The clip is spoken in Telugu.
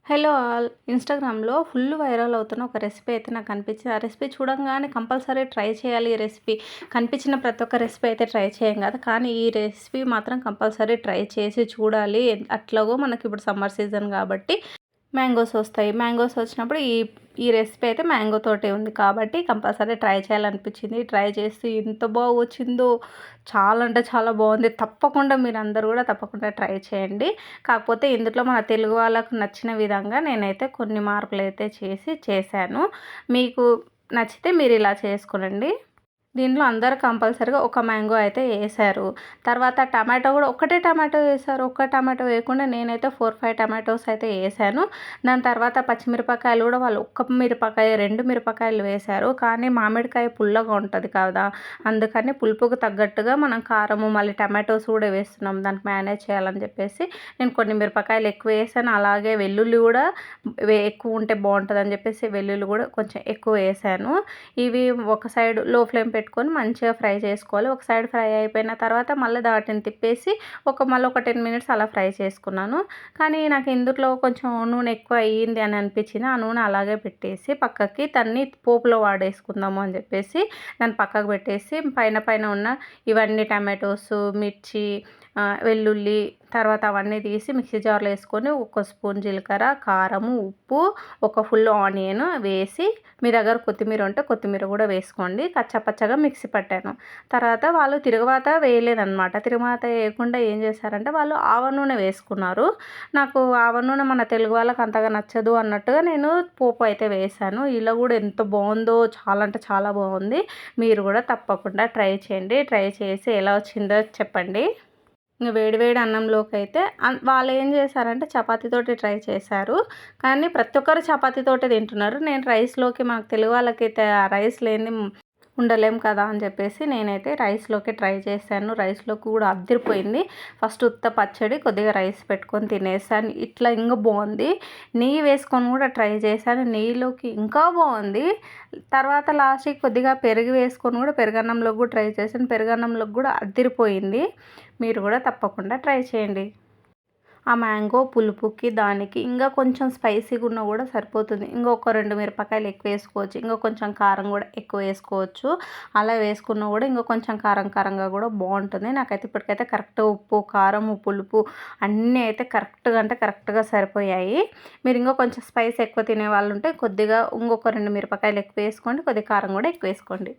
Hello all! ఇన్‌స్టాగ్రామ్‌లో ఫుల్ వైరల్ అవుతున్న ఒక రెసిపీ అయితే నాకు కనిపించింది. ఆ రెసిపీ చూడంగానే కంపల్సరీ ట్రై చేయాలి ఈ రెసిపీ. కనిపించిన ప్రతి ఒక్క రెసిపీ అయితే ట్రై చేయం కదా! కానీ ఈ రెసిపీ మాత్రం కంపల్సరీ ట్రై చేసి చూడాలి. అట్లాగో మనకిప్పుడు సమ్మర్ సీజన్ కాబట్టి మ్యాంగోస్ వస్తాయి. మ్యాంగోస్ వచ్చినప్పుడు ఈ ఈ రెసిపీ అయితే మ్యాంగో తోటే ఉంది కాబట్టి కంపల్సరీ ట్రై చేయాలనిపించింది. ట్రై చేసి ఎంత వచ్చిందో, చాలా అంటే చాలా బాగుంది. తప్పకుండా మీరందరూ కూడా తప్పకుండా ట్రై చేయండి. కాకపోతే ఇందులో మన తెలుగు వాళ్ళకు నచ్చిన విధంగా నేనైతే కొన్ని మార్పులైతే చేశాను. మీకు నచ్చితే మీరు ఇలా చేసుకోనండి. దీంట్లో అందరూ కంపల్సరీగా ఒక మ్యాంగో అయితే ఏశారు. తర్వాత టమాటో కూడా ఒకటే టమాటో ఏశారు. ఒక్క టమాటో వేయకుండా నేనైతే 4, 5 టమాటోస్ అయితే ఏశాను. దాని తర్వాత పచ్చిమిరపకాయలు కూడా వాళ్ళు ఒక్క మిరపకాయ, 2 మిరపకాయలు వేశారు. కానీ మామిడికాయ పుల్లగా ఉంటది కదా! అందుకని పులుపుకు తగ్గట్టుగా మనం కారము, మళ్ళీ టమాటోస్ కూడా వేస్తున్నాం. దానికి మేనేజ్ చేయాలని చెప్పేసి నేను కొన్ని మిరపకాయలు ఎక్కువ వేసాను. అలాగే వెల్లుల్లి కూడా ఎక్కువ ఉంటే బాగుంటుందని చెప్పేసి వెల్లుల్లి కూడా కొంచెం ఎక్కువ వేసాను. ఇవి ఒక సైడ్ లో ఫ్లేమ్ పెట్టుకొని మంచిగా ఫ్రై చేసుకోవాలి. ఒక సైడ్ ఫ్రై అయిపోయిన తర్వాత మళ్ళీ వాటిని తిప్పేసి మళ్ళీ ఒక 10 మినిట్స్ అలా ఫ్రై చేసుకున్నాను. కానీ నాకు ఇందులో కొంచెం నూనె ఎక్కువ అయ్యింది అని అనిపించింది. ఆ నూనె అలాగే పెట్టేసి పక్కకి దాన్ని పోపులో వాడేసుకుందాము అని చెప్పేసి దాన్ని పక్కకు పెట్టేసి పైన పైన ఉన్న ఇవన్నీ టమాటోస్, మిర్చి, వెల్లుల్లి తర్వాత అవన్నీ తీసి మిక్సీ జార్లో వేసుకొని ఒక స్పూన్ జీలకర్ర, కారము, ఉప్పు, ఒక ఫుల్ ఆనియన్ వేసి మీ దగ్గర కొత్తిమీర ఉంటే కొత్తిమీర కూడా వేసుకోండి. కచ్చాపచ్చగా మిక్సీ పట్టాను. తర్వాత వాళ్ళు తిరగమాత వేయలేదనమాట. తిరగమాత వేయకుండా ఏం చేశారంటే వాళ్ళు ఆవ నూనె వేసుకున్నారు. నాకు ఆవ నూనె మన తెలుగు వాళ్ళకి అంతగా నచ్చదు అన్నట్టుగా నేను పోపు అయితే వేశాను. ఇలా కూడా ఎంత బాగుందో, చాలా అంటే చాలా బాగుంది. మీరు కూడా తప్పకుండా ట్రై చేయండి. ట్రై చేసి ఎలా వచ్చిందో చెప్పండి. ఇంక వేడి వేడి అన్నంలోకి అయితే వాళ్ళు ఏం చేశారంటే చపాతీతోటి ట్రై చేశారు. కానీ ప్రతి ఒక్కరు చపాతీతోటే తింటున్నారు. నేను రైస్‌లోకి మనకు తెలుగు వాళ్ళకైతే ఆ రైస్ లేనిది ఉండలేం కదా అని చెప్పేసి నేనైతే రైస్‌లోకి ట్రై చేశాను. రైస్‌లోకి కూడా అదిరిపోయింది. ఫస్ట్ ఉత్త పచ్చడి, కొద్దిగా రైస్ పెట్టుకొని తినేసాను. ఇట్లా ఇంకా బాగుంది. నెయ్యి వేసుకొని కూడా ట్రై చేశాను. నెయ్యిలోకి ఇంకా బాగుంది. తర్వాత లాస్ట్‌కి కొద్దిగా పెరుగు వేసుకొని కూడా పెరుగన్నంలోకి కూడా ట్రై చేశాను. పెరుగన్నంలోకి కూడా అదిరిపోయింది. మీరు కూడా తప్పకుండా ట్రై చేయండి. ఆ మ్యాంగో పులుపుకి దానికి ఇంకా కొంచెం స్పైసీగా ఉన్నా కూడా సరిపోతుంది. ఇంకొక 2 మిరపకాయలు ఎక్కువ వేసుకోవచ్చు. ఇంకా కొంచెం కారం కూడా ఎక్కువ వేసుకోవచ్చు. అలా వేసుకున్నా కూడా ఇంకా కొంచెం కారం కారంగా కూడా బాగుంటుంది. నాకైతే ఇప్పటికైతే కరెక్ట్ ఉప్పు, కారము, పులుపు అన్నీ అయితే కరెక్ట్గా అంటే కరెక్ట్గా సరిపోయాయి. మీరు ఇంకా కొంచెం స్పైస్ ఎక్కువ తినే వాళ్ళు ఉంటే కొద్దిగా ఇంకొక 2 మిరపకాయలు ఎక్కువ వేసుకోండి. కొద్దిగా కారం కూడా ఎక్కువ వేసుకోండి.